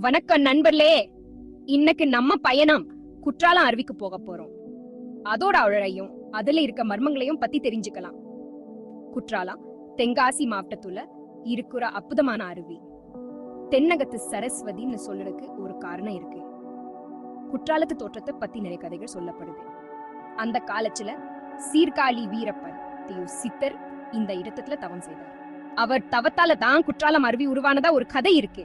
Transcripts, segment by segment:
வணக்கம் நண்பர்களே. இன்னைக்கு நம்ம பயணம் குற்றாலம் அருவிக்கு போக போறோம். அதோட அழகையும் அதுல இருக்க மர்மங்களையும் பத்தி தெரிஞ்சுக்கலாம். குற்றாலம் தென்காசி மாவட்டத்துல இருக்கிற அற்புதமான அருவி. தென்னகத்து சரஸ்வதின்னு சொல்றதுக்கு ஒரு காரணம் இருக்கு. குற்றாலத்து தோற்றத்தை பத்தி நிறைய கதைகள் சொல்லப்படுது. அந்த காலத்துல சீர்காழி வீரப்பன் சித்தர் இந்த இடத்துல தவம் செய்தார். அவர் தவத்தால தான் குற்றாலம் அருவி உருவானதா ஒரு கதை இருக்கு.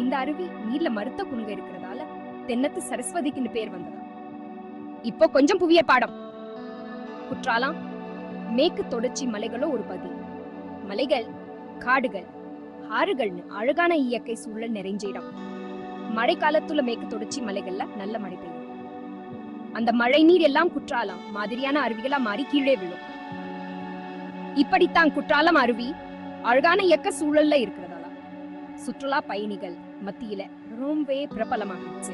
இந்த அருவி நீர்ல மருத்த குணுங்க இருக்கிறதால தென்னத்து சரஸ்வதிக்கு பேர் வந்ததா. இப்போ கொஞ்சம் புவிய பாடம். குற்றாலம் மேற்கு தொடர்ச்சி மலைகளோ ஒரு பகுதி. மலைகள், காடுகள், ஆறுகள்னு அழகான இயற்கை சூழல் நிறைஞ்ச இடம். மழை காலத்துல மேற்கு தொடர்ச்சி மலைகள்ல நல்ல மழை பெய்யும். அந்த மழை நீர் எல்லாம் குற்றாலம் மாதிரியான அருவிகளா மாறி கீழே விழும். இப்படித்தான் குற்றாலம் அருவி அழகான இயற்கை சூழல்ல இருக்கிறதால சுற்றுலா பயணிகள் மத்தியில ரொம்பவே பிரபலமாகிடுச்சு.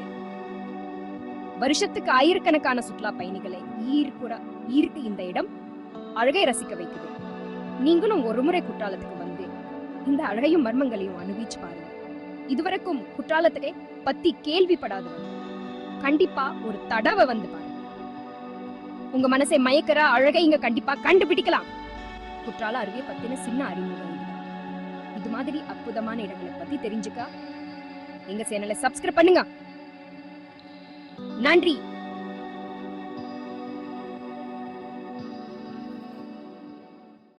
வருஷத்துக்கு ஆயிரக்கணக்கான சுற்றுலா பயணிகளை ஈர்க்கு இந்த இடம் அழகை ரசிக்க வைக்குது. நீங்களும் ஒரு முறை குற்றாலத்துக்கு வந்து இந்த அழகையும் மர்மங்களையும் அனுபவிச்சு பாருங்க. இதுவரைக்கும் குற்றாலத்தை பத்தி கேள்விப்படாதவங்க கண்டிப்பா ஒரு தடவை வந்து பாருங்க. உங்க மனசை மயக்கிற அழகை இங்க கண்டிப்பா கண்டுபிடிக்கலாம். குற்றால அருவியை பத்தின சின்ன அறிமுகம். இது மாதிரி அற்புதமான இடங்களை பத்தி தெரிஞ்சுக்க எங்க சேனலை சப்ஸ்கிரைப் பண்ணுங்க. நன்றி.